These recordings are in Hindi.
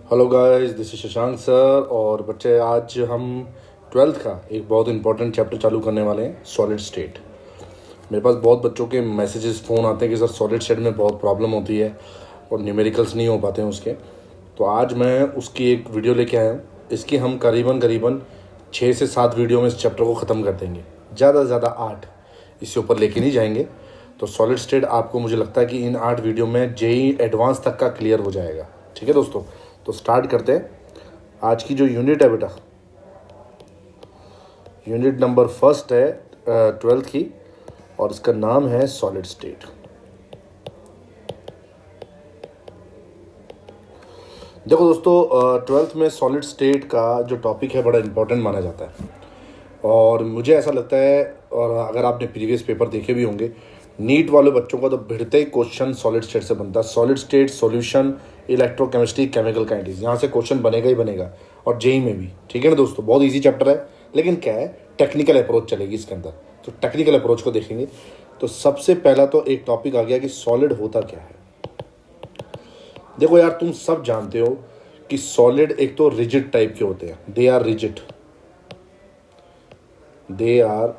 Hello guys, this is Shashank sir. और बच्चे, आज हम ट्वेल्थ का एक बहुत इंपॉर्टेंट चैप्टर चालू करने वाले हैं, सॉलिड स्टेट। मेरे पास बहुत बच्चों के मैसेजेस फ़ोन आते हैं कि सर सॉलिड स्टेट में बहुत प्रॉब्लम होती है और न्यूमेरिकल्स नहीं हो पाते हैं उसके। तो आज मैं उसकी एक वीडियो लेके आया हूँ। इसकी हम करीबन करीबन 6 से 7 वीडियो में इस चैप्टर को ख़त्म कर देंगे, ज़्यादा से ज़्यादा 8। इससे ऊपर लेके नहीं जाएंगे। तो सॉलिड स्टेट आपको, मुझे लगता है कि इन 8 वीडियो में जेई एडवांस तक का क्लियर हो जाएगा। ठीक है दोस्तों, तो स्टार्ट करते हैं। आज की जो यूनिट है बेटा, यूनिट नंबर फर्स्ट है ट्वेल्थ की, और इसका नाम है सॉलिड स्टेट। देखो दोस्तों, ट्वेल्थ में सॉलिड स्टेट का जो टॉपिक है बड़ा इंपॉर्टेंट माना जाता है। और मुझे ऐसा लगता है, और अगर आपने प्रीवियस पेपर देखे भी होंगे, नीट वाले बच्चों का तो भिड़ते ही क्वेश्चन सॉलिड स्टेट से बनता है। Solid state, solution, electrochemistry, chemical kinetics, यहाँ से क्वेश्चन बनेगा ही बनेगा। और जेई में भी। ठीक है ना दोस्तों, बहुत इजी चैप्टर है, लेकिन क्या है, टेक्निकल अप्रोच चलेगी इसके अंदर। तो टेक्निकल अप्रोच को देखेंगे। तो सबसे पहला तो एक टॉपिक आ गया कि सॉलिड होता क्या है। देखो यार, तुम सब जानते हो कि सॉलिड एक तो रिजिड टाइप के होते हैं, they are rigid, they are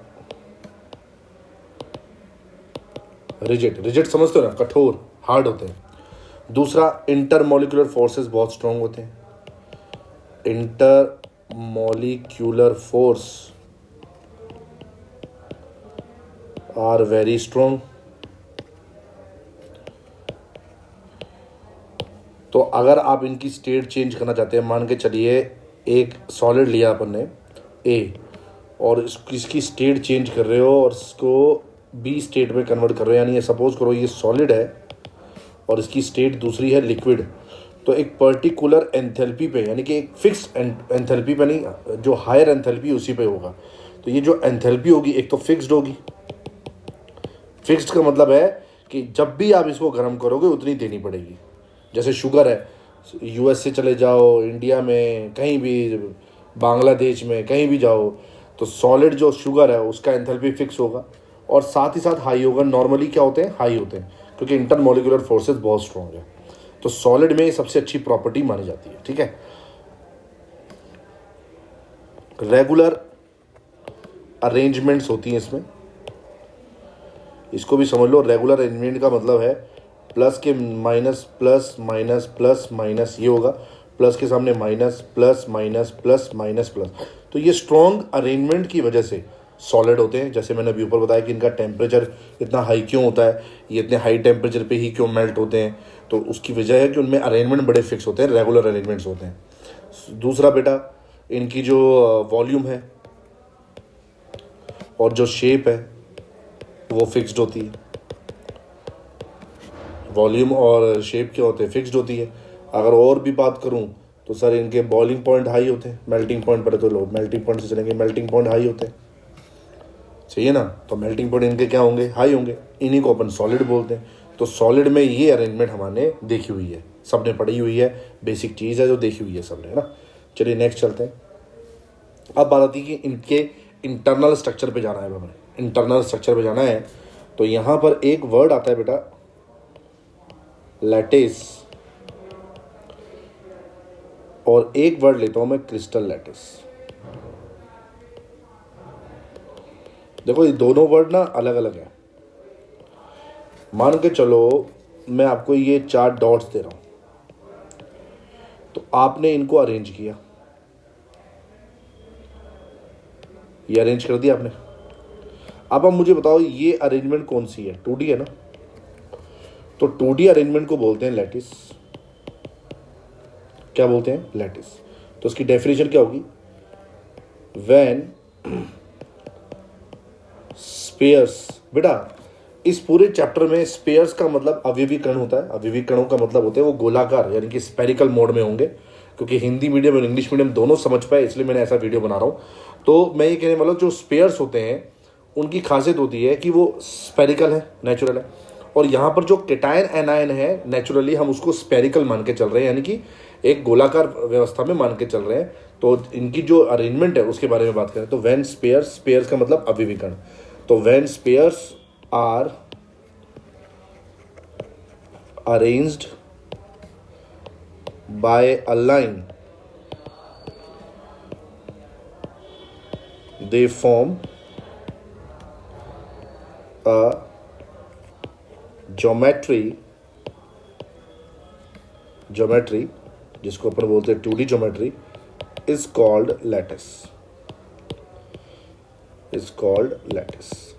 rigid. Rigid समझते हो ना, कठोर, हार्ड होते हैं। दूसरा, इंटरमोलिकुलर फोर्सेस बहुत स्ट्रांग होते हैं। Intermolecular force are very strong. तो अगर आप इनकी स्टेट चेंज करना चाहते हैं, मान के चलिए एक सॉलिड लिया अपन ने ए, और इसकी स्टेट चेंज कर रहे हो और इसको बी स्टेट में कन्वर्ट कर रहे हो, यानी ये सपोज करो ये सॉलिड है और इसकी स्टेट दूसरी है लिक्विड। तो एक पर्टिकुलर एंथैल्पी पे, यानी कि एक फिक्स एंथैल्पी पे नहीं, जो हायर एंथैल्पी उसी पे होगा। तो ये जो एंथैल्पी होगी एक तो फिक्स्ड होगी। फिक्स्ड का मतलब है कि जब भी आप इसको गर्म करोगे उतनी देनी पड़ेगी। जैसे शुगर है, यूएस से चले जाओ, इंडिया में कहीं भी, बांग्लादेश में कहीं भी जाओ, तो सॉलिड जो शुगर है उसका एंथैल्पी फिक्स होगा और साथ ही साथ हाई होगा। नॉर्मली क्या होते हैं, हाई होते हैं, क्योंकि इंटरमोलिकुलर फोर्सेस बहुत स्ट्रॉन्ग है। तो सॉलिड में सबसे अच्छी प्रॉपर्टी मानी जाती है। ठीक है, रेगुलर अरेंजमेंट्स होती हैं इसमें। इसको भी समझ लो, रेगुलर अरेंजमेंट का मतलब है प्लस के minus, plus minus, plus minus, ये होगा प्लस के सामने minus, plus minus, plus minus, plus. तो ये स्ट्रॉन्ग अरेंजमेंट की वजह से सॉलिड होते हैं। जैसे मैंने अभी ऊपर बताया कि इनका टेम्परेचर इतना हाई क्यों होता है, ये इतने हाई टेम्परेचर पे ही क्यों मेल्ट होते हैं। तो उसकी वजह है कि उनमें अरेंजमेंट बड़े फिक्स होते हैं, रेगुलर अरेंजमेंट्स होते हैं। दूसरा बेटा, इनकी जो वॉल्यूम है और जो शेप है वो फिक्स्ड होती है। वॉल्यूम और शेप क्या होते हैं, फिक्स्ड होती है। अगर और भी बात करूं तो सर इनके बॉइलिंग पॉइंट हाई होते हैं। मेल्टिंग पॉइंट पर तो लोग मेल्टिंग पॉइंट से चलेंगे, मेल्टिंग पॉइंट हाई होते हैं, सही है ना। तो मेल्टिंग पॉइंट इनके क्या होंगे, हाई होंगे। इन्हीं को अपन सॉलिड बोलते हैं। तो सॉलिड में ये अरेंजमेंट हमने देखी हुई है, सबने पढ़ी हुई है, बेसिक चीज़ है जो देखी हुई है सबने, है ना। चलिए नेक्स्ट चलते हैं। अब बात आती है कि इनके इंटरनल स्ट्रक्चर पे जाना है हमें, इंटरनल स्ट्रक्चर पे जाना है। तो यहाँ पर एक वर्ड आता है बेटा, लैटिस, और एक वर्ड लेता हूं मैं, क्रिस्टल लैटिस। देखो ये दोनों वर्ड ना अलग अलग है। मान के चलो मैं आपको ये 4 डॉट्स दे रहा हूं, तो आपने इनको अरेंज किया, ये अरेंज कर दिया आपने। अब आप मुझे बताओ ये अरेंजमेंट कौन सी है, 2D है ना। तो 2D अरेंजमेंट को बोलते हैं लैटिस। क्या बोलते हैं, लैटिस। तो उसकी डेफिनेशन क्या होगी, व्हेन स्पेयर्स। बेटा इस पूरे चैप्टर में स्पेयर्स का मतलब अवयवी कण होता है। अवयवी कणों का मतलब होते हैं वो गोलाकार, यानी कि स्पेरिकल मोड में होंगे। क्योंकि हिंदी मीडियम और इंग्लिश मीडियम दोनों समझ पाए, इसलिए मैंने ऐसा वीडियो बना रहा हूँ। तो मैं ये कहने वाला हूँ, जो स्पेयर्स होते हैं उनकी खासियत होती है कि वो स्पेरिकल है, नेचुरल है। और यहाँ पर जो केटायन एनायन है, नेचुरली हम उसको स्पेरिकल मान के चल रहे हैं, यानी कि एक गोलाकार व्यवस्था में मान के चल रहे हैं। तो इनकी जो अरेंजमेंट है उसके बारे में बात करें तो व्हेन स्पेयर्स, स्पेयर्स का मतलब अवयवी कण। तो when spheres are arranged by a line, they form a geometry जिसको अपन बोलते हैं 2D geometry, is called lattice.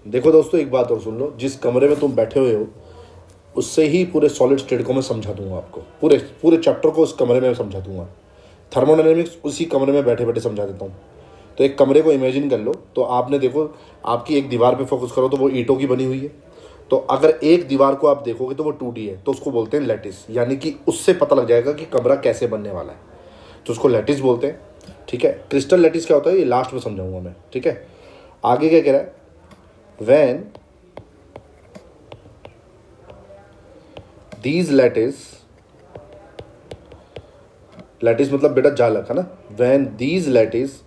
देखो दोस्तों, एक बात और सुन लो, जिस कमरे में तुम बैठे हुए हो उससे ही पूरे सॉलिड स्टेट को मैं समझा दूंगा आपको, पूरे चैप्टर को उस कमरे में समझा दूंगा। थर्मोडायनेमिक्स उसी कमरे में बैठे बैठे समझा देता हूँ। तो एक कमरे को इमेजिन कर लो, तो आपने देखो, आपकी एक दीवार पे फोकस करो तो वो ईंटों की बनी हुई है। तो अगर एक दीवार को आप देखोगे तो वो 2D है, तो उसको बोलते हैं लैटिस, यानी कि उससे पता लग जाएगा कि कमरा कैसे बनने वाला है, तो उसको लैटिस बोलते हैं। ठीक है, क्रिस्टल लैटिस क्या होता है ये लास्ट में समझाऊंगा मैं। ठीक है, आगे क्या कह रहा है, व्हेन दीज लैटिस मतलब बेटा जालक है ना, when these lattice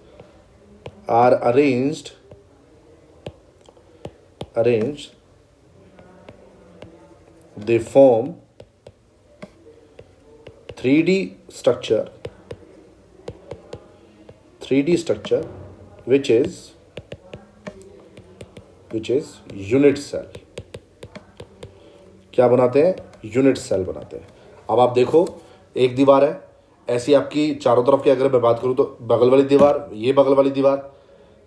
are arranged they form 3D structure which is unit cell। क्या बनाते हैं, यूनिट सेल बनाते हैं। अब आप देखो, एक दीवार है ऐसी आपकी चारों तरफ की, अगर मैं बात करूं तो बगल वाली दीवार, ये बगल वाली दीवार,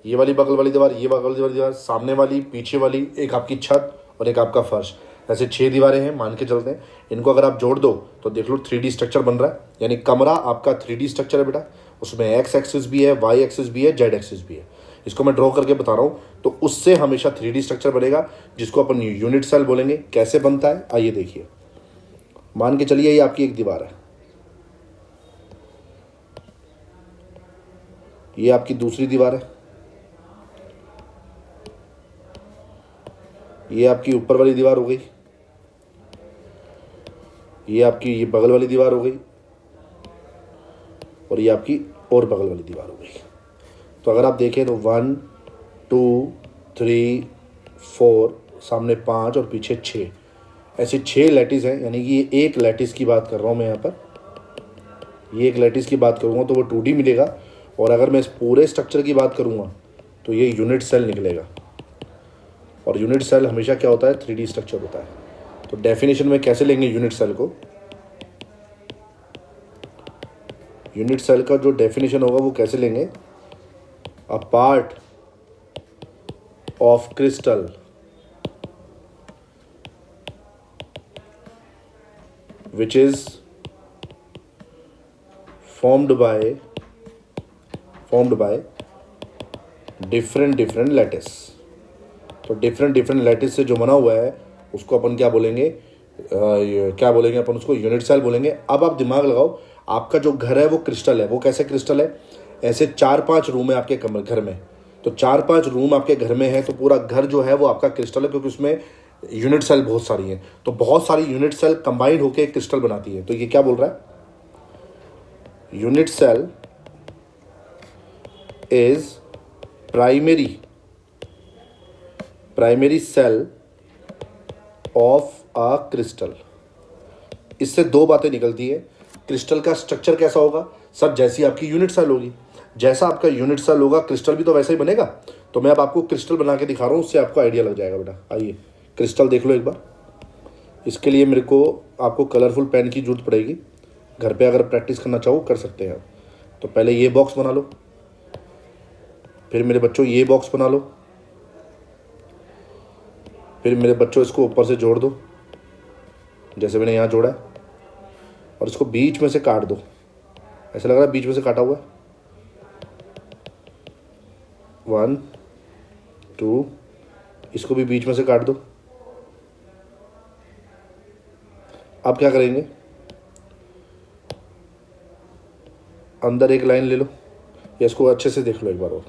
ये वाली बगल वाली दीवार, ये बगल वाली दीवार, सामने वाली, पीछे वाली, एक आपकी छत और एक आपका फर्श, ऐसे 6 दीवारें हैं मान के चलते हैं। इनको अगर आप जोड़ दो तो देख लो 3D स्ट्रक्चर बन रहा है, यानी कमरा आपका 3D स्ट्रक्चर है बेटा। उसमें एक्स एक्सिस भी है, वाई एक्सिस भी है, जेड एक्सिस भी है। इसको मैं ड्रॉ करके बता रहा हूँ, तो उससे हमेशा 3D स्ट्रक्चर बनेगा, जिसको अपन यूनिट सेल बोलेंगे। कैसे बनता है आइए देखिए। मान के चलिए ये आपकी एक दीवार है, ये आपकी दूसरी दीवार है, ये आपकी ऊपर वाली दीवार हो गई, ये आपकी ये बगल वाली दीवार हो गई, और ये आपकी और बगल वाली दीवार हो गई। तो अगर आप देखें तो 1 2 3 4, सामने 5 और पीछे 6, ऐसे 6 लैटिस हैं, यानी कि ये एक लैटिस की बात कर रहा हूँ मैं यहाँ पर। ये एक लैटिस की बात करूँगा तो वो 2D मिलेगा, और अगर मैं इस पूरे स्ट्रक्चर की बात करूँगा तो ये यूनिट सेल निकलेगा। और यूनिट सेल हमेशा क्या होता है, 3D स्ट्रक्चर होता है। तो डेफिनेशन में कैसे लेंगे यूनिट सेल को, यूनिट सेल का जो डेफिनेशन होगा वो कैसे लेंगे, a part of crystal which is formed by different lattice। तो डिफरेंट लैटिस से जो बना हुआ है उसको अपन क्या बोलेंगे, क्या बोलेंगे अपन उसको, यूनिट सेल बोलेंगे। अब आप दिमाग लगाओ, आपका जो घर है वो क्रिस्टल है, वो कैसे क्रिस्टल है, ऐसे 4-5 रूम है आपके कमरे घर में। तो 4-5 रूम आपके घर में है, तो पूरा घर जो है वो आपका क्रिस्टल है, क्योंकि उसमें यूनिट सेल बहुत सारी हैं। तो बहुत सारी यूनिट सेल कंबाइंड होकर एक क्रिस्टल बनाती है। तो ये क्या बोल रहा है, unit cell is primary cell of a crystal. इससे 2 बातें निकलती है। क्रिस्टल का स्ट्रक्चर कैसा होगा, सब जैसी आपकी यूनिट सेल होगी, जैसा आपका यूनिट सेल होगा क्रिस्टल भी तो वैसा ही बनेगा। तो मैं अब आपको क्रिस्टल बना के दिखा रहा हूँ, उससे आपको आइडिया लग जाएगा बेटा। आइए क्रिस्टल देख लो एक बार। इसके लिए मेरे को आपको कलरफुल पेन की जरूरत पड़ेगी। घर पे अगर प्रैक्टिस करना चाहो कर सकते हैं। तो पहले ये बॉक्स बना लो, फिर मेरे बच्चों ये बॉक्स बना लो, फिर मेरे बच्चों इसको ऊपर से जोड़ दो जैसे मैंने यहाँ जोड़ा है, और इसको बीच में से काट दो। ऐसा लग रहा है बीच में से काटा हुआ है। 1 2, इसको भी बीच में से काट दो। अब क्या करेंगे, अंदर एक लाइन ले लो, या इसको अच्छे से देख लो एक बार और।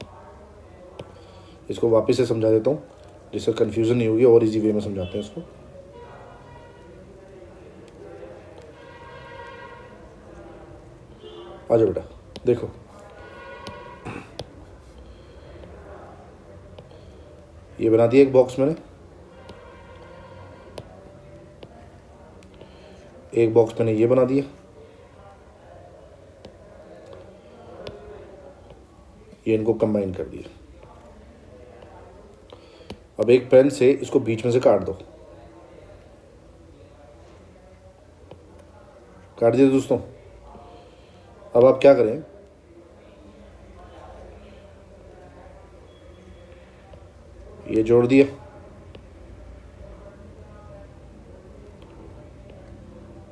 इसको वापस से समझा देता हूँ जिससे कंफ्यूजन नहीं होगी, और इजी वे में समझाते हैं इसको। आ जाओ बेटा, देखो ये बना दिया एक बॉक्स मैंने, एक बॉक्स मैंने ये बना दिया, ये इनको कंबाइन कर दिया। अब एक पेन से इसको बीच में से काट दो। काट दिया दोस्तों। अब आप क्या करें, ये जोड़ दिया,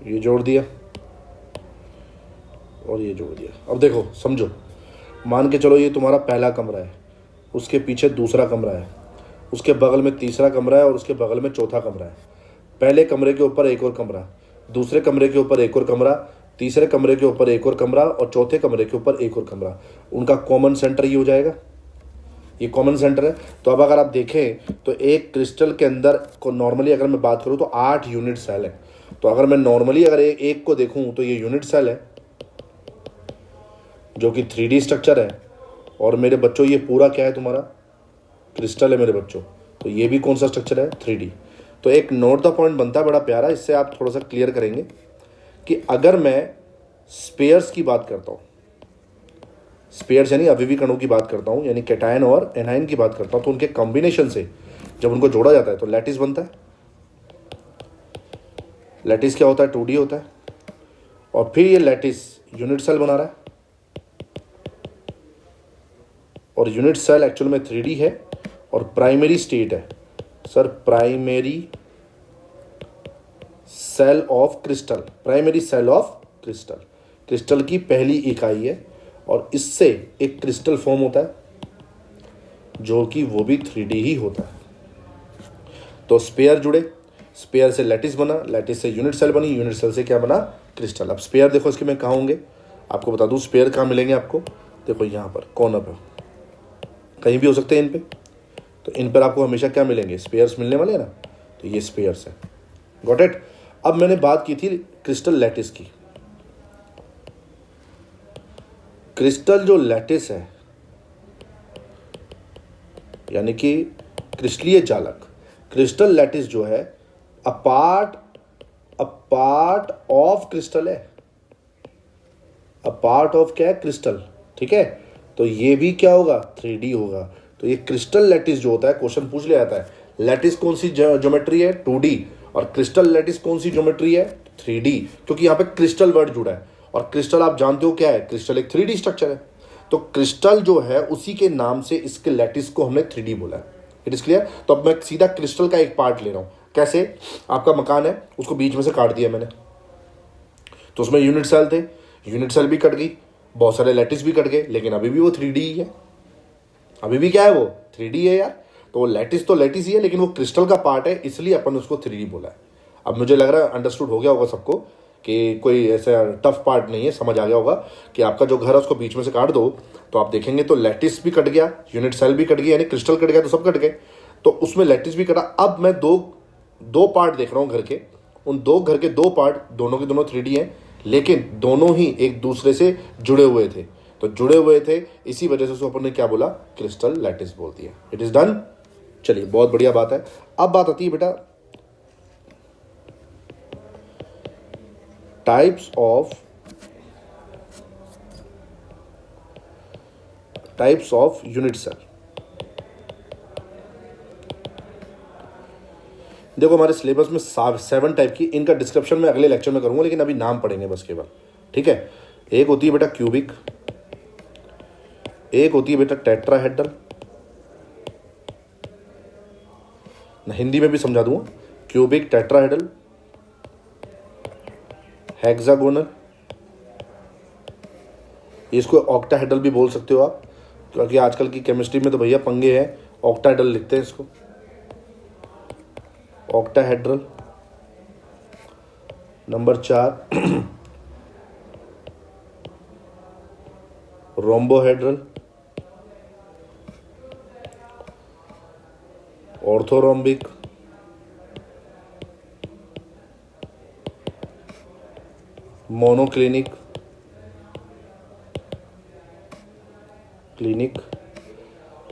ये जोड़ दिया और ये जोड़ दिया। अब देखो समझो, मान के चलो ये तुम्हारा पहला कमरा है, उसके पीछे दूसरा कमरा है, उसके बगल में तीसरा कमरा है और उसके बगल में चौथा कमरा है। पहले कमरे के ऊपर एक और कमरा, दूसरे कमरे के ऊपर एक और कमरा, तीसरे कमरे के ऊपर एक और कमरा और चौथे कमरे के ऊपर एक और कमरा। उनका कॉमन सेंटर ये हो जाएगा, ये कॉमन सेंटर है। तो अब अगर आप देखें तो एक क्रिस्टल के अंदर को नॉर्मली अगर मैं बात करूं तो 8 यूनिट सेल है। तो अगर मैं नॉर्मली अगर एक को देखूं तो ये यूनिट सेल है जो कि 3D स्ट्रक्चर है। और मेरे बच्चों ये पूरा क्या है, तुम्हारा क्रिस्टल है मेरे बच्चों। तो ये भी कौन सा स्ट्रक्चर है, 3D। तो एक नोट द पॉइंट बनता है बड़ा प्यारा, इससे आप थोड़ा सा क्लियर करेंगे कि अगर मैं स्पेयर्स की बात करता हूँ, स्पेयर्स यानी अवयवी कणों की बात करता हूँ, यानी कैटायन और एनायन की बात करता हूँ, तो उनके कॉम्बिनेशन से जब उनको जोड़ा जाता है तो लैटिस बनता है। लैटिस क्या होता है, 2D होता है। और फिर ये लैटिस यूनिट सेल बना रहा है और यूनिट सेल एक्चुअल में 3D है और प्राइमरी स्टेट है sir, primary cell of crystal, primary cell of crystal, crystal की पहली इकाई है। और इससे एक क्रिस्टल फॉर्म होता है जो कि वो भी 3D ही होता है। तो स्पेयर जुड़े, स्पेयर से लैटिस बना, लैटिस से यूनिट सेल बनी, यूनिट सेल से क्या बना, क्रिस्टल। अब स्पेयर देखो इसके मैं कहाँ होंगे, आपको बता दूं स्पेयर कहाँ मिलेंगे आपको, देखो यहाँ पर कॉर्नर पर, कहीं भी हो सकते हैं इन पे। तो इन पर आपको हमेशा क्या मिलेंगे, स्पेयर्स मिलने वाले हैं ना। तो ये स्पेयर्स है, गॉट इट। अब मैंने बात की थी क्रिस्टल लैटिस की। क्रिस्टल जो लैटिस है यानी कि क्रिस्टलीय जालक, क्रिस्टल लैटिस जो है अ पार्ट ऑफ क्रिस्टल है, अ पार्ट ऑफ क्या है, क्रिस्टल, ठीक है। तो ये भी क्या होगा, 3D होगा। तो ये क्रिस्टल लैटिस जो होता है, क्वेश्चन पूछ लिया जाता है, लैटिस कौन सी ज्योमेट्री है, 2D, और क्रिस्टल लैटिस कौन सी ज्योमेट्री है, 3D, क्योंकि यहाँ पे क्रिस्टल वर्ड जुड़ा है। और क्रिस्टल आप जानते हो क्या है, क्रिस्टल एक 3D स्ट्रक्चर है। तो क्रिस्टल जो है उसी के नाम से इसके लैटिस को हमने 3D बोला है। It is clear. तो अब मैं सीधा क्रिस्टल का एक पार्ट ले रहा हूं। कैसे, आपका मकान है, उसको बीच में से काट दिया मैंने, तो उसमें यूनिट सेल थे, यूनिट सेल भी कट गई, बहुत सारे लैटिस भी कट गए, लेकिन अभी भी वो 3D ही है। अभी भी क्या है, वो 3D है यार। तो लैटिस तो लैटिस ही है, लेकिन वो क्रिस्टल का पार्ट है, इसलिए अपन उसको 3D बोला है। अब मुझे लग रहा है अंडरस्टूड हो गया होगा सबको कि कोई ऐसा टफ पार्ट नहीं है, समझ आ गया होगा कि आपका जो घर है उसको बीच में से काट दो तो आप देखेंगे तो लैटिस भी कट गया, यूनिट सेल भी कट गया, यानी क्रिस्टल कट गया तो सब कट गए। तो उसमें लैटिस भी कटा। अब मैं दो पार्ट देख रहा हूँ घर के, उन घर के दो पार्ट दोनों के दोनों 3D हैं, लेकिन दोनों ही एक दूसरे से जुड़े हुए थे। तो जुड़े हुए थे, इसी वजह से उसको अपन ने क्या बोला, क्रिस्टल लैटिस बोल दिया। It is done. चलिए, बहुत बढ़िया बात है। अब बात आती है बेटा टाइप्स ऑफ यूनिट सेल। देखो हमारे सिलेबस में 7 टाइप की, इनका डिस्क्रिप्शन में अगले लेक्चर में करूंगा, लेकिन अभी नाम पढ़ेंगे बस केवल, ठीक है। एक होती है बेटा क्यूबिक, एक होती है बेटा टेट्राहेड्रल, हिंदी में भी समझा दूंगा, क्यूबिक, टेट्राहेड्रल, हेक्सागोनल, इसको ऑक्टाहेड्रल भी बोल सकते हो आप, क्योंकि आजकल की केमिस्ट्री में तो भैया पंगे हैं, ऑक्टाहेड्रल लिखते हैं इसको, octahedral. Number 4 rhombohedral, orthorhombic, monoclinic, clinic,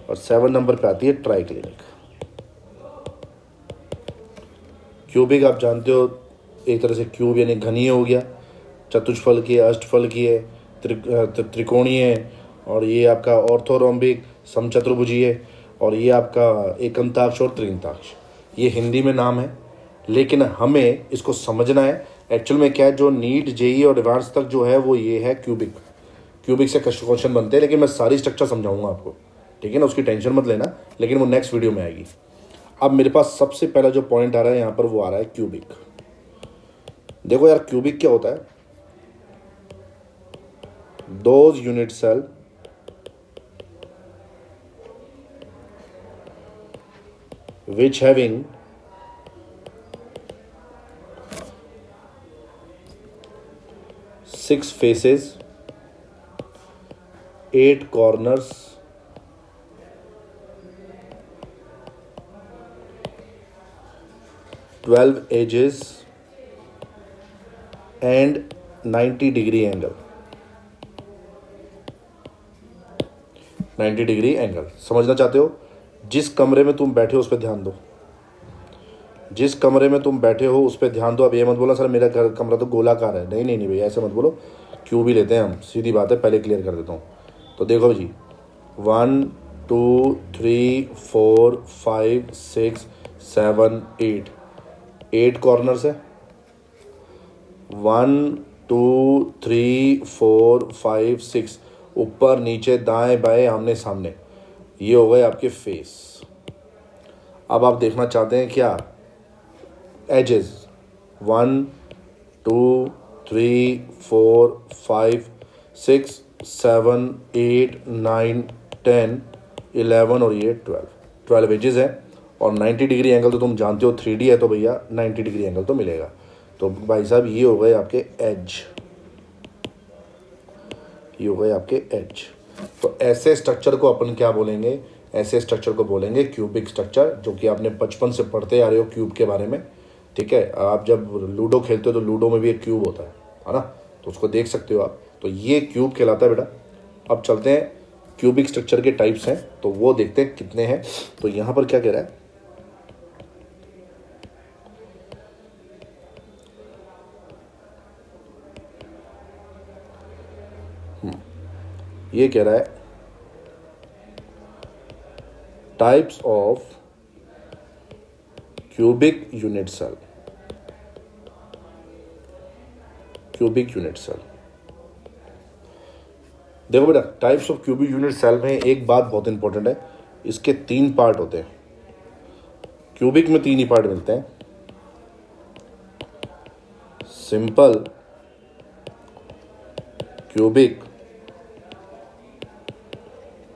और 7 नंबर पे आती है ट्राइक्लिनिक। क्यूबिक आप जानते हो, एक तरह से क्यूब यानी घनीय हो गया, चतुष्फल की है, अष्टफल की है, त्रिकोणीय है, और ये आपका ऑर्थोरोम्बिक समचतुर्भुजीय, और ये आपका एकंताक्ष और त्रिंताक्ष। ये हिंदी में नाम है, लेकिन हमें इसको समझना है एक्चुअल में क्या है। जो नीट, जेई और एडवांस तक जो है वो ये है क्यूबिक। क्यूबिक से क्वेश्चन बनते हैं, लेकिन मैं सारी स्ट्रक्चर समझाऊंगा आपको, ठीक है ना, उसकी टेंशन मत लेना, लेकिन वो नेक्स्ट वीडियो में आएगी। अब मेरे पास सबसे पहला जो पॉइंट आ रहा है यहाँ पर, वो आ रहा है क्यूबिक। देखो यार, क्यूबिक क्या होता है? Those unit cell which having six faces, 8 corners, 12 edges and 90 degree angle। 90 degree angle समझना चाहते हो? जिस कमरे में तुम बैठे हो उस पर ध्यान दो। जिस कमरे में तुम बैठे हो उस पर ध्यान दो। अब ये मत बोला सर मेरा कमरा तो गोलाकार है। नहीं नहीं नहीं भैया, ऐसे मत बोलो। क्यों भी लेते हैं हम, सीधी बात है, पहले क्लियर कर देता हूँ। तो देखो जी, 1 2 3 4 5 6 7 8, 8 कॉर्नर्स है। 1 2 3 4 5 6, ऊपर नीचे दाएं बाएं आमने सामने, ये हो गए आपके फेस। अब आप देखना चाहते हैं क्या? एजेस 1 2 3 4 5 6 7 8 9 10 11 और ये 12 एजेस है। और 90 डिग्री एंगल तो तुम जानते हो, 3D है तो भैया 90 डिग्री एंगल तो मिलेगा। तो भाई साहब ये हो गए आपके एज, ये हो गए आपके एज। तो ऐसे स्ट्रक्चर को अपन क्या बोलेंगे? ऐसे स्ट्रक्चर को बोलेंगे क्यूबिक स्ट्रक्चर, जो कि आपने बचपन से पढ़ते आ रहे हो क्यूब के बारे में, ठीक है। आप जब लूडो खेलते हो तो लूडो में भी एक क्यूब होता है ना, तो उसको देख सकते हो आप। तो ये क्यूब कहलाता है बेटा। अब चलते हैं, क्यूबिक स्ट्रक्चर के टाइप्स हैं तो वो देखते हैं कितने हैं। तो यहाँ पर क्या कह रहा है? ये कह रहा है types of cubic unit cell. Cubic unit cell, देखो बेटा, types of cubic unit cell में एक बात बहुत इंपॉर्टेंट है, इसके 3 पार्ट होते हैं। क्यूबिक में 3 ही पार्ट मिलते हैं। सिंपल क्यूबिक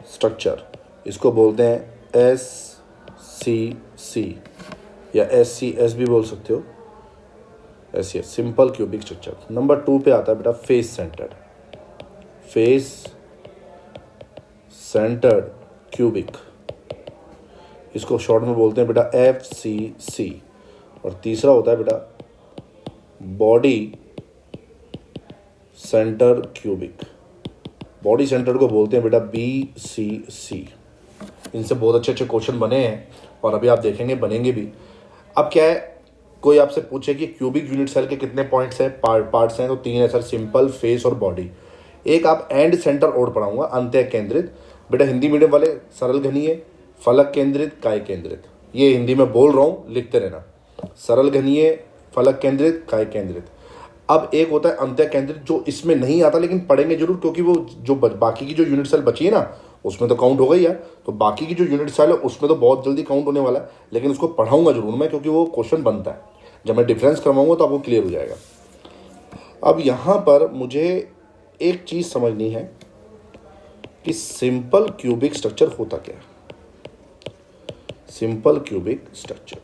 स्ट्रक्चर, इसको बोलते हैं SCC या SCS भी बोल सकते हो, ऐसी है सिंपल क्यूबिक स्ट्रक्चर। नंबर 2 पे आता है बेटा face centred. Face centred cubic, इसको शॉर्ट में बोलते हैं बेटा FCC। और तीसरा होता है बेटा body centre cubic. Body centre को बोलते हैं बेटा BCC। इनसे बहुत अच्छे अच्छे क्वेश्चन बने हैं और अभी आप देखेंगे बनेंगे भी। अब क्या है, कोई आपसे पूछे कि क्यूबिक यूनिट सेल के कितने पॉइंट्स हैं, पार्ट्स हैं, तो 3 है सर, सिंपल, फेस और बॉडी। एक आप एंड सेंटर और पढ़ाऊंगा, अंत्य केंद्रित। बेटा हिंदी मीडियम वाले सरल घनीय, फलक केंद्रित, काय केंद्रित, ये हिंदी में बोल रहा हूँ, लिखते रहना। सरल घनीय, फलक केंद्रित, काय केंद्रित। अब एक होता है अंत्य केंद्रित, जो इसमें नहीं आता लेकिन पढ़ेंगे जरूर, क्योंकि वो जो बाकी की जो यूनिट सेल बची है ना, उसमें तो काउंट हो गई यार। तो बाकी की जो यूनिट सेल है उसमें तो बहुत जल्दी काउंट होने वाला है, लेकिन उसको पढ़ाऊंगा जरूर मैं, क्योंकि वो क्वेश्चन बनता है। जब मैं डिफरेंस करवाऊंगा तो आपको क्लियर हो जाएगा। अब यहाँ पर मुझे एक चीज़ समझनी है कि सिंपल क्यूबिक स्ट्रक्चर होता क्या है। सिंपल क्यूबिक स्ट्रक्चर,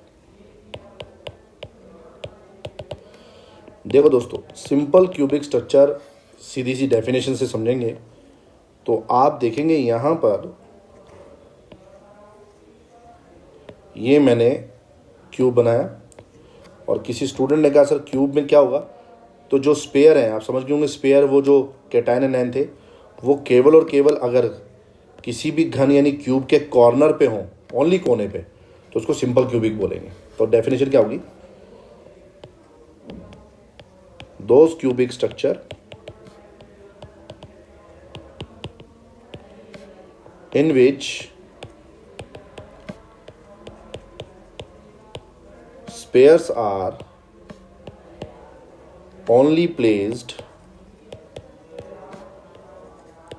देखो दोस्तों, सिंपल क्यूबिक स्ट्रक्चर सीधी सी डेफिनेशन से समझेंगे तो आप देखेंगे यहाँ पर ये मैंने क्यूब बनाया और किसी स्टूडेंट ने कहा सर क्यूब में क्या होगा, तो जो स्पेयर हैं, आप समझ गए होंगे स्पेयर, वो जो कैटायन एंड एनायन थे, वो केवल और केवल अगर किसी भी घन यानी क्यूब के कॉर्नर पे हों, ओनली कोने पे, तो उसको सिंपल क्यूबिक बोलेंगे। तो डेफिनेशन क्या होगी? those cubic structure in which spares are only placed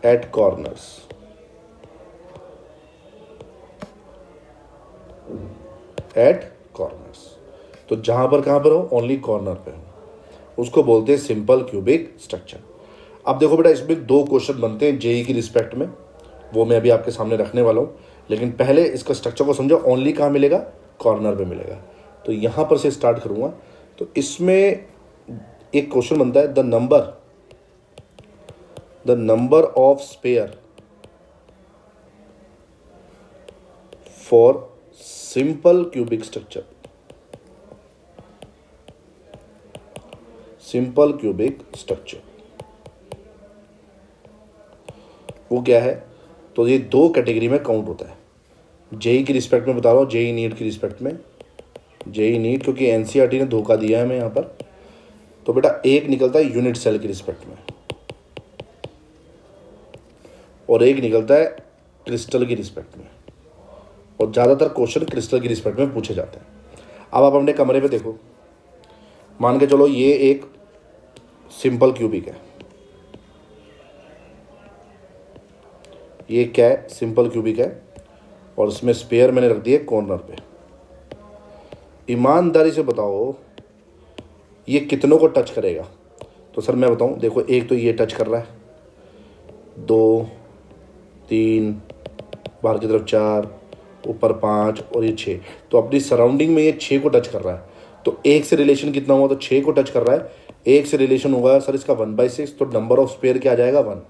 at corners. At corners, तो जहां पर कहां पर हो, ओनली कॉर्नर पे हो, उसको बोलते हैं सिंपल क्यूबिक स्ट्रक्चर। अब देखो बेटा, इसमें दो क्वेश्चन बनते हैं जेई की रिस्पेक्ट में, वो मैं अभी आपके सामने रखने वाला हूँ, लेकिन पहले इसका स्ट्रक्चर को समझो। ओनली कहाँ मिलेगा, कॉर्नर पे मिलेगा। तो यहाँ पर से स्टार्ट करूँगा। तो इसमें एक क्वेश्चन बनता है, the number of sphere for simple cubic structure, simple cubic structure वो क्या है? तो ये दो कैटेगरी में काउंट होता है। जेई की रिस्पेक्ट में बता रहा हूँ, जेई नीट की रिस्पेक्ट में, जेई नीट, क्योंकि एनसीईआरटी ने धोखा दिया है हमें यहाँ पर। तो बेटा एक निकलता है यूनिट सेल की रिस्पेक्ट में और एक निकलता है क्रिस्टल की रिस्पेक्ट में, और ज़्यादातर क्वेश्चन क्रिस्टल की रिस्पेक्ट में पूछे जाते हैं। अब आप अपने कमरे पे देखो, मान के चलो ये एक सिंपल क्यूबिक है, ये क्या है, सिंपल क्यूबिक है, और इसमें स्पेयर मैंने रख दिए कॉर्नर पे। ईमानदारी से बताओ ये कितनों को टच करेगा? तो सर मैं बताऊं, देखो एक तो ये टच कर रहा है, 2 3 बाहर की तरफ 4, ऊपर 5 और ये 6, तो अपनी सराउंडिंग में ये 6 को टच कर रहा है। तो एक से रिलेशन कितना हुआ? तो 6 को टच कर रहा है, एक से रिलेशन होगा सर इसका 1/6, तो नंबर ऑफ स्पेयर क्या आ जाएगा? 1।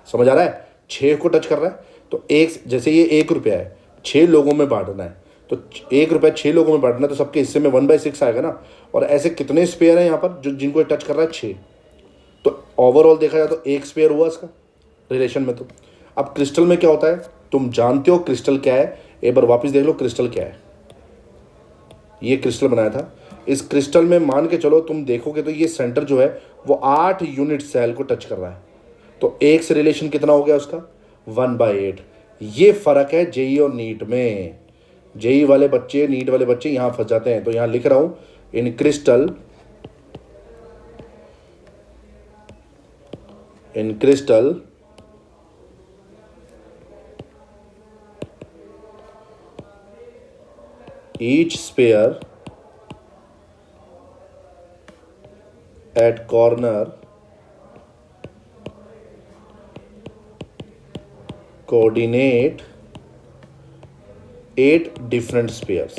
समझ आ रहा है? 6 को टच कर रहा है, तो एक, जैसे ये 1 रुपया है, 6 लोगों में बांटना है, तो 1 रुपया 6 लोगों में बांटना है, तो सबके हिस्से में 1/6 आएगा ना। और ऐसे कितने स्पेयर हैं यहाँ पर जो जिनको टच कर रहा है? 6। तो ओवरऑल देखा जाए तो 1 स्पेयर हुआ इसका रिलेशन में। तो अब क्रिस्टल में क्या होता है, तुम जानते हो क्रिस्टल क्या है, एक बार वापस देख लो क्रिस्टल क्या है। ये क्रिस्टल बनाया था, इस क्रिस्टल में मान के चलो तुम देखोगे तो ये सेंटर जो है वो 8 यूनिट सेल को टच कर रहा है, तो एक से रिलेशन कितना हो गया उसका? 1/8। ये फर्क है जेई और नीट में। जेई वाले बच्चे, नीट वाले बच्चे यहां फंस जाते हैं। तो यहां लिख रहा हूं, इन crystal each sphere at corner coordinate 8 different spheres,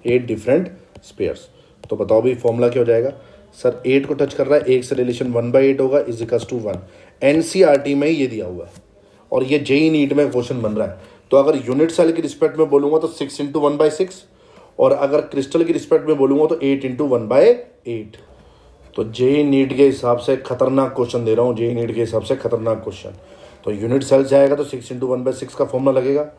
8 different spheres। तो बताओ भाई फॉर्मूला क्या हो जाएगा? सर 8 को टच कर रहा है, एक से रिलेशन 1/8 होगा, इज इक्वल्स टू 1। एनसीईआरटी में ये दिया हुआ है और ये जेई नीट में क्वेश्चन बन रहा है। तो अगर यूनिट सेल की रिस्पेक्ट में बोलूंगा तो 6 × 1/6, और अगर क्रिस्टल की रिस्पेक्ट में बोलूंगा तो 8 × 1/8। तो जेई नीट के हिसाब से खतरनाक क्वेश्चन दे रहा हूँ, जेई नीट के हिसाब से खतरनाक क्वेश्चन। तो यूनिट सेल जाएगा तो 6 × 1/6 का फॉर्मूला लगेगा,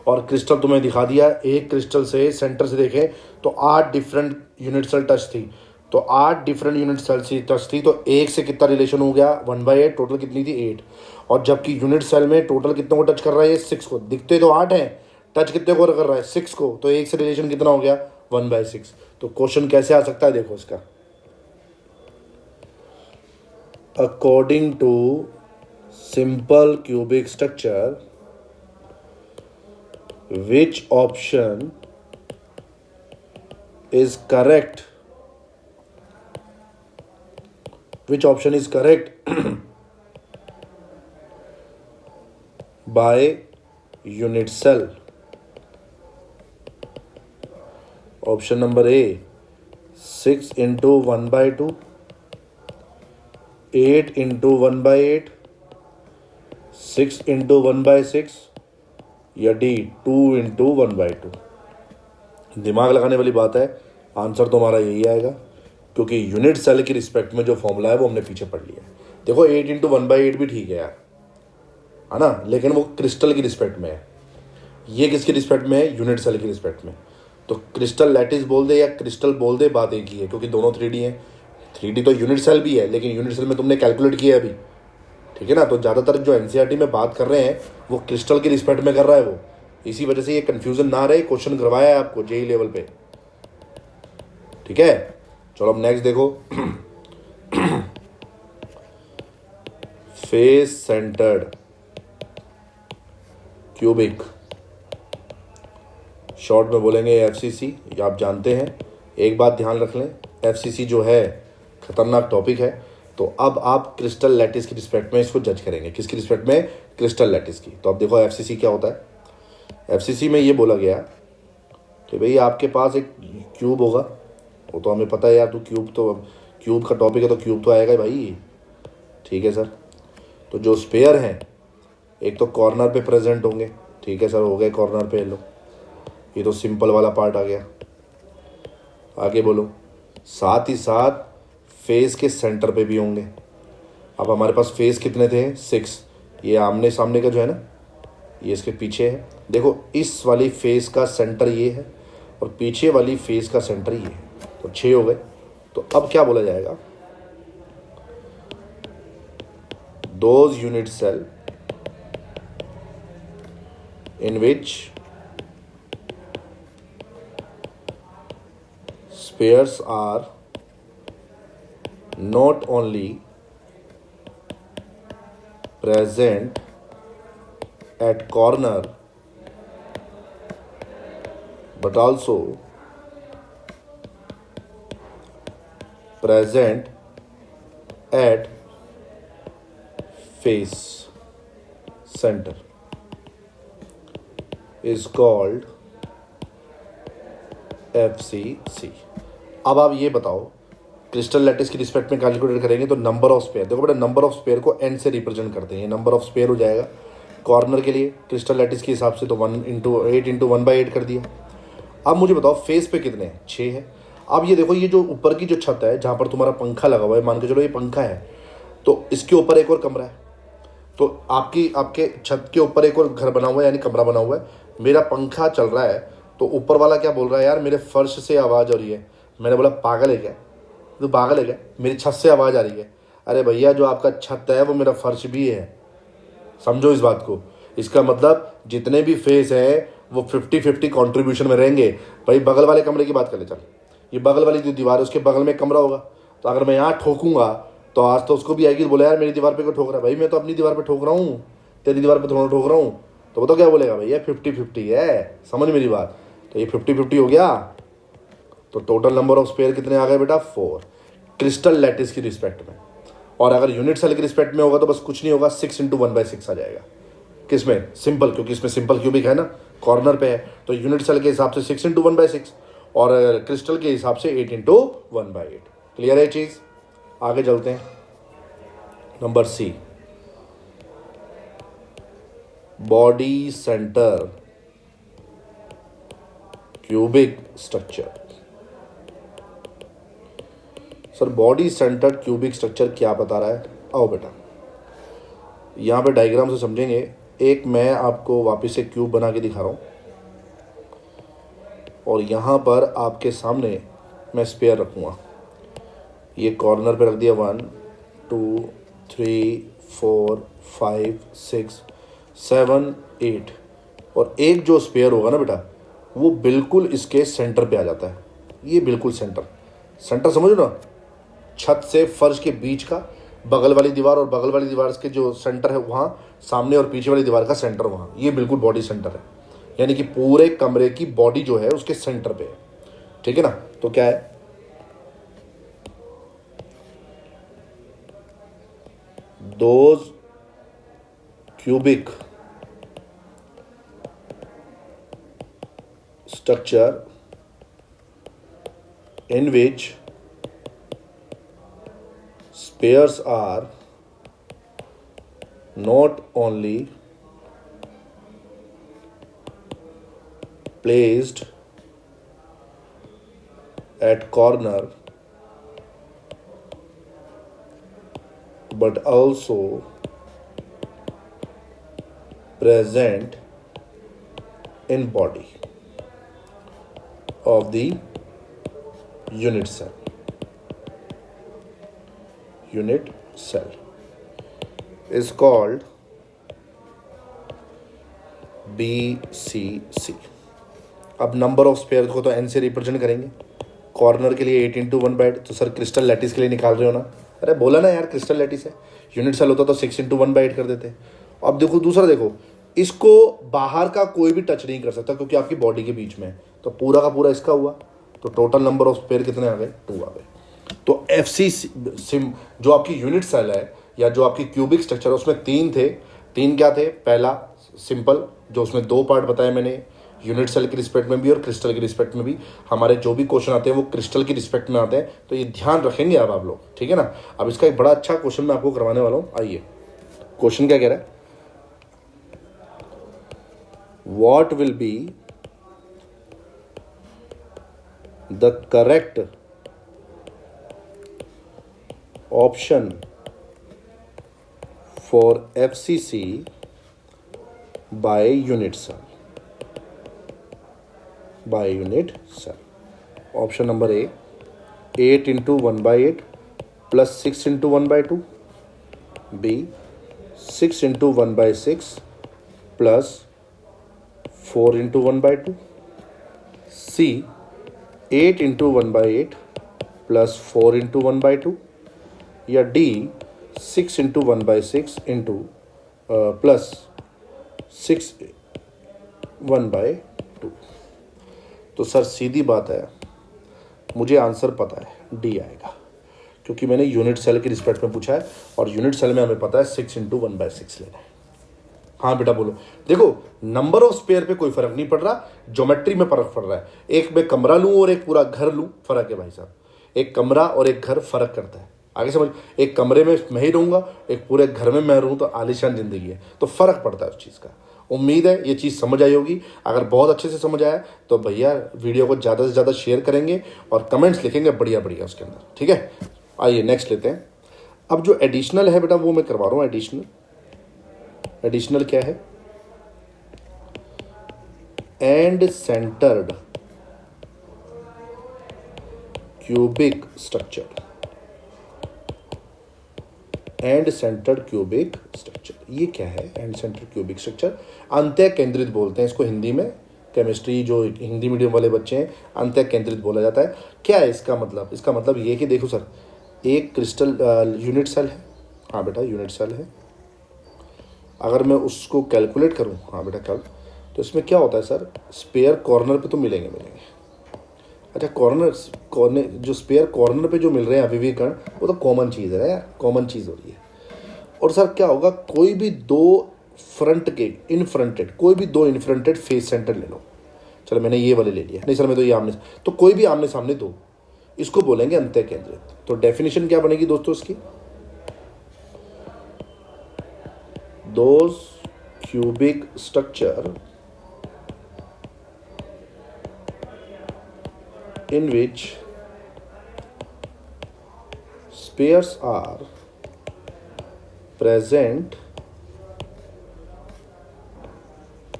और क्रिस्टल तुम्हें दिखा दिया, एक क्रिस्टल से सेंटर से देखें तो 8 डिफरेंट यूनिट सेल टच थी, तो 8 डिफरेंट यूनिट सेल से टच थी, तो एक से कितना रिलेशन हो गया? 1/8। टोटल कितनी थी? 8। और जबकि यूनिट सेल में टोटल कितनों को टच कर रहा है? ये 6 को। दिखते तो 8 हैं, टच कितने को कर रहा है? 6 को। तो एक से रिलेशन कितना हो गया? 1/6। तो क्वेश्चन कैसे आ सकता है देखो इसका, according to simple cubic structure which option is correct, which option is correct by unit cell? Option number A, 6 × 1/2, 8 × 1/8, 6 × 1/6, या D 2 × 1/2। दिमाग लगाने वाली बात है, आंसर तो हमारा यही आएगा, क्योंकि यूनिट सेल की रिस्पेक्ट में जो फॉर्मूला है वो हमने पीछे पढ़ लिया है। देखो 8 × 1/8 भी ठीक है यार, है ना, लेकिन वो क्रिस्टल की रिस्पेक्ट में है, ये किसकी रिस्पेक्ट में है? यूनिट सेल की रिस्पेक्ट में। तो क्रिस्टल लैटिस बोल दे या क्रिस्टल बोल दे, बात एक ही है, क्योंकि दोनों 3D हैं। 3D तो यूनिट सेल भी है, लेकिन यूनिट सेल में तुमने कैलकुलेट किया है अभी, ठीक है ना। तो ज़्यादातर जो एनसीईआरटी में बात कर रहे हैं वो क्रिस्टल के रिस्पेक्ट में कर रहा है वो, इसी वजह से ये कन्फ्यूज़न ना रहे, क्वेश्चन करवाया है आपको जेई लेवल पे, ठीक है। चलो अब नेक्स्ट देखो। फेस सेंटर्ड क्यूबिक, शॉर्ट में बोलेंगे एफसीसी, ये आप जानते हैं। एक बात ध्यान रख लें, एफसीसी जो है खतरनाक टॉपिक है। तो अब आप क्रिस्टल लैटिस की रिस्पेक्ट में इसको जज करेंगे, किसकी रिस्पेक्ट में, क्रिस्टल लैटिस की। तो अब देखो एफसीसी क्या होता है। एफसीसी में ये बोला गया कि भाई आपके पास एक क्यूब होगा, वो तो हमें पता है यार, तो क्यूब का टॉपिक है तो क्यूब तो आएगा ही भाई, ठीक है सर। तो जो स्पेयर हैं एक तो कॉर्नर पे प्रेजेंट होंगे, ठीक है सर, हो गए कॉर्नर पे, लो ये तो सिंपल वाला पार्ट आ गया। आगे बोलो, साथ ही साथ फेस के सेंटर पे भी होंगे। अब हमारे पास फेस कितने थे, 6, ये आमने सामने का जो है ना, ये इसके पीछे है। देखो इस वाली फेस का सेंटर ये है और पीछे वाली फेस का सेंटर ये है, तो 6 हो गए। तो अब क्या बोला जाएगा, those unit cell in which spares are not only present at corner but also present at face center is called FCC। अब आप ये बताओ, क्रिस्टल लैटिस की रिस्पेक्ट में कैलकुलेट करेंगे तो नंबर ऑफ स्पेयर, देखो बेटा नंबर ऑफ स्पेयर को n से रिप्रेजेंट करते हैं, ये नंबर ऑफ स्पेयर हो जाएगा कॉर्नर के लिए क्रिस्टल लैटिस के हिसाब से, तो 8 × 1/8 कर दिया। अब मुझे बताओ फेस पे कितने हैं, 6 है। अब ये देखो, ये जो ऊपर की जो छत है जहाँ पर तुम्हारा पंखा लगा हुआ है, मान के चलो ये पंखा है, तो इसके ऊपर एक और कमरा है, तो आपके छत के ऊपर एक और घर बना हुआ है, यानी कमरा बना हुआ है। मेरा पंखा चल रहा है तो ऊपर वाला क्या बोल रहा है, यार मेरे फर्श से आवाज़ आ रही है। मैंने बोला पागल है क्या, तो पागल है क्या, मेरी छत से आवाज़ आ रही है। अरे भैया जो आपका छत है वो मेरा फर्श भी है, समझो इस बात को। इसका मतलब जितने भी फेस हैं वो 50-50 कॉन्ट्रीब्यूशन में रहेंगे। भाई बगल वाले कमरे की बात कर ले, चल ये बगल वाली जो दीवार है उसके बगल में कमरा होगा, तो अगर मैं यहाँ ठोकूंगा तो आज तो उसको भी आएगी, बोला यार मेरी दीवार पे क्यों ठोक रहा है, भाई मैं तो अपनी दीवार पे ठोक रहा हूँ, तेरी दीवार पे थोड़ा ठोक रहा हूँ, तो वो तो क्या बोलेगा, भैया 50-50 है, समझ मेरी बात। तो ये 50-50 हो गया, तो टोटल नंबर ऑफ स्पेयर कितने आ गए बेटा, 4 क्रिस्टल लैटिस की रिस्पेक्ट में। और अगर यूनिट सेल की रिस्पेक्ट में होगा तो बस कुछ नहीं होगा, 6 × 1/6 आ जाएगा। किसमें, सिंपल, क्योंकि इसमें सिंपल क्यूबिक है ना, कॉर्नर पे है, तो यूनिट सेल के हिसाब से 6 × 1/6 और क्रिस्टल के हिसाब से 8 × 1/8। क्लियर है चीज़, आगे चलते हैं। Number C, body centre cubic structure. Sir body centre cubic structure क्या बता रहा है, आओ बेटा यहाँ पे डायग्राम से समझेंगे। एक मैं आपको वापस से क्यूब बना के दिखा रहा हूँ और यहाँ पर आपके सामने मैं स्पेयर रखूँगा, ये कॉर्नर पे रख दिया, 1 2 3 4 5 6 7 8, और एक जो स्पेयर होगा ना बेटा वो बिल्कुल इसके सेंटर पे आ जाता है, ये बिल्कुल सेंटर समझो ना, छत से फर्श के बीच का बगल वाली दीवार और बगल वाली दीवार के जो सेंटर है वहाँ, सामने और पीछे वाली दीवार का सेंटर वहाँ, ये बिल्कुल बॉडी सेंटर है, यानी कि पूरे कमरे की बॉडी जो है उसके सेंटर पे है, ठीक है ना। तो क्या है, those cubic structure in which spares are not only placed at corner but also present in body of the unit cell। is called BCC. अब नंबर ऑफ स्पेयर को तो एन से रिप्रेजेंट करेंगे, कॉर्नर के लिए 8/1/8। तो सर क्रिस्टल लैटिस के लिए निकाल रहे हो ना, अरे बोला ना यार क्रिस्टल लैटिस है, यूनिट सेल होता तो 6/1/8 कर देते। अब देखो दूसरा, देखो इसको बाहर का कोई भी टच नहीं कर सकता क्योंकि आपकी बॉडी के बीच में है, तो पूरा का पूरा इसका हुआ। तो टोटल नंबर ऑफ स्पेयर कितने आ गए? 2 आ गए। तो FC सिम जो आपकी यूनिट सेल है या जो आपकी क्यूबिक स्ट्रक्चर है उसमें 3 थे। 3 क्या थे? पहला सिंपल, जो उसमें 2 पार्ट बताए मैंने, यूनिट सेल की रिस्पेक्ट में भी और क्रिस्टल की रिस्पेक्ट में भी। हमारे जो भी क्वेश्चन आते हैं वो क्रिस्टल की रिस्पेक्ट में आते हैं, तो ये ध्यान रखेंगे अब आप लोग, ठीक है ना। अब इसका एक बड़ा अच्छा क्वेश्चन मैं आपको करवाने वाला हूँ। आइए, क्वेश्चन क्या कह रहा है? What will be the correct option for FCC by unit cell? By unit cell. Option number A, 8/1/8 plus 6/1/2. B, 6/1/6 plus 4/1/2. C, 8/1/8 plus 4/1/2. या D, 6/1/6 into plus 6/1/2। तो सर सीधी बात है, मुझे आंसर पता है, डी आएगा, क्योंकि मैंने यूनिट सेल की रिस्पेक्ट में पूछा है और यूनिट सेल में हमें पता है 6/1/6 लेना है। हाँ बेटा बोलो। देखो नंबर ऑफ स्पेयर पे कोई फर्क नहीं पड़ रहा, ज्योमेट्री में फर्क पड़ रहा है। एक मैं कमरा लूं और एक पूरा घर लूं, फर्क है भाई साहब। एक कमरा और एक घर फर्क करता है, आगे समझ। एक कमरे में मैं ही रहूंगा, एक पूरे घर में मैं रहूं, तो आलीशान जिंदगी है, तो फर्क पड़ता है उस चीज़ का। उम्मीद है ये चीज़ समझ आई होगी। अगर बहुत अच्छे से समझ आया तो भैया वीडियो को ज़्यादा से ज़्यादा शेयर करेंगे और कमेंट्स लिखेंगे बढ़िया बढ़िया उसके अंदर, ठीक है। आइए नेक्स्ट लेते हैं। अब जो एडिशनल है बेटा वो मैं करवा रहा हूँ। एडिशनल क्या है? And centred cubic structure. And centred cubic structure, ये क्या है? एंड सेंटर्ड क्यूबिक स्ट्रक्चर अंतः केंद्रित बोलते हैं इसको हिंदी में। केमिस्ट्री जो हिंदी मीडियम वाले बच्चे हैं, अंतः केंद्रित बोला जाता है। क्या है इसका मतलब? इसका मतलब ये कि देखो सर, एक क्रिस्टल यूनिट सेल है, हाँ बेटा यूनिट सेल है। अगर मैं उसको कैलकुलेट करूँ, हाँ बेटा कल, तो इसमें क्या होता है सर, स्पेयर कॉर्नर पे तो मिलेंगे। अच्छा कॉर्नर जो स्पेयर कॉर्नर पे जो मिल रहे हैं अभी कण, वो तो कॉमन चीज़ है यार, कॉमन चीज़ हो रही है। और सर क्या होगा, कोई भी दो इनफ्रंटेड फेस सेंटर ले लो। चलो मैंने ये वाले ले लिया, नहीं सर मैं तो ये आमने, तो कोई भी आमने सामने दो, इसको बोलेंगे अंतः केंद्रित। तो डेफिनेशन क्या बनेगी दोस्तों इसकी? Those cubic structure in which spares are present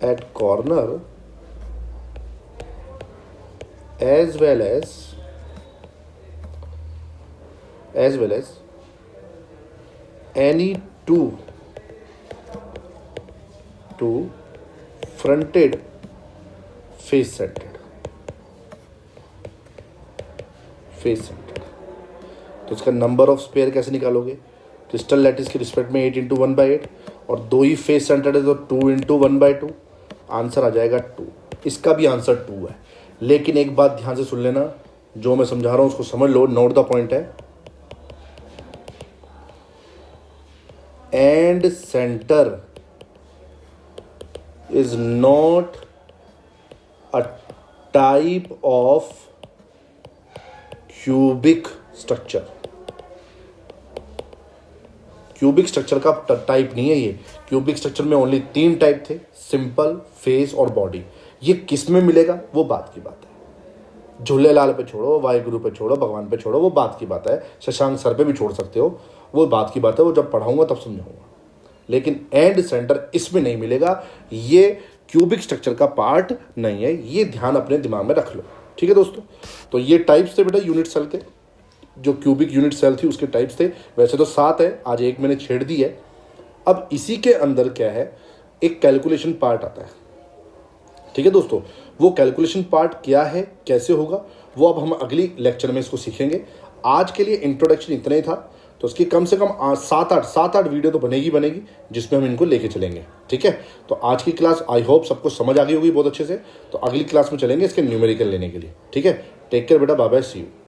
at corner as well as any two fronted face centered face centre. तो इसका नंबर ऑफ स्पेयर कैसे निकालोगे? क्रिस्टल लैटिस की रिस्पेक्ट में 8/1/8 और दो ही फेस सेंटर है तो 2/1/2, आंसर आ जाएगा 2। इसका भी आंसर 2 है। लेकिन एक बात ध्यान से सुन लेना, जो मैं समझा रहा हूँ उसको समझ लो, नोट द पॉइंट है। And centre is not a type of cubic structure. Cubic structure का टाइप नहीं है ये। क्यूबिक स्ट्रक्चर में ओनली 3 टाइप थे, सिंपल, फेस और बॉडी। ये किस में मिलेगा वो बात की बात है। झूलेलाल पे छोड़ो, वाहिगुरु पे छोड़ो, भगवान पे छोड़ो, वो बात की बात है। शशांक सर पे भी छोड़ सकते हो, वो बात की बात है, वो जब पढ़ाऊंगा तब समझाऊंगा। लेकिन एंड सेंटर इसमें नहीं मिलेगा, ये क्यूबिक स्ट्रक्चर का पार्ट नहीं है। ये ध्यान अपने दिमाग में रख लो, ठीक है दोस्तों। तो ये टाइप्स थे बेटा यूनिट सेल के, जो क्यूबिक यूनिट सेल थी उसके टाइप्स थे। वैसे तो 7 है, आज एक मैंने छेड़ दी है, अब इसी के अंदर क्या है, एक कैलकुलेशन पार्ट आता है। ठीक है दोस्तों, वो कैलकुलेशन पार्ट क्या है, कैसे होगा, वो अब हम अगली लेक्चर में इसको सीखेंगे। आज के लिए इंट्रोडक्शन इतना ही था, तो उसकी कम से कम 7-8 वीडियो तो बनेगी जिसमें हम इनको लेके चलेंगे। ठीक है, तो आज की क्लास आई होप सबको समझ आ गई होगी बहुत अच्छे से। तो अगली क्लास में चलेंगे इसके न्यूमेरिकल लेने के लिए। ठीक है, टेक केयर बेटा, बाय बाय, सी यू।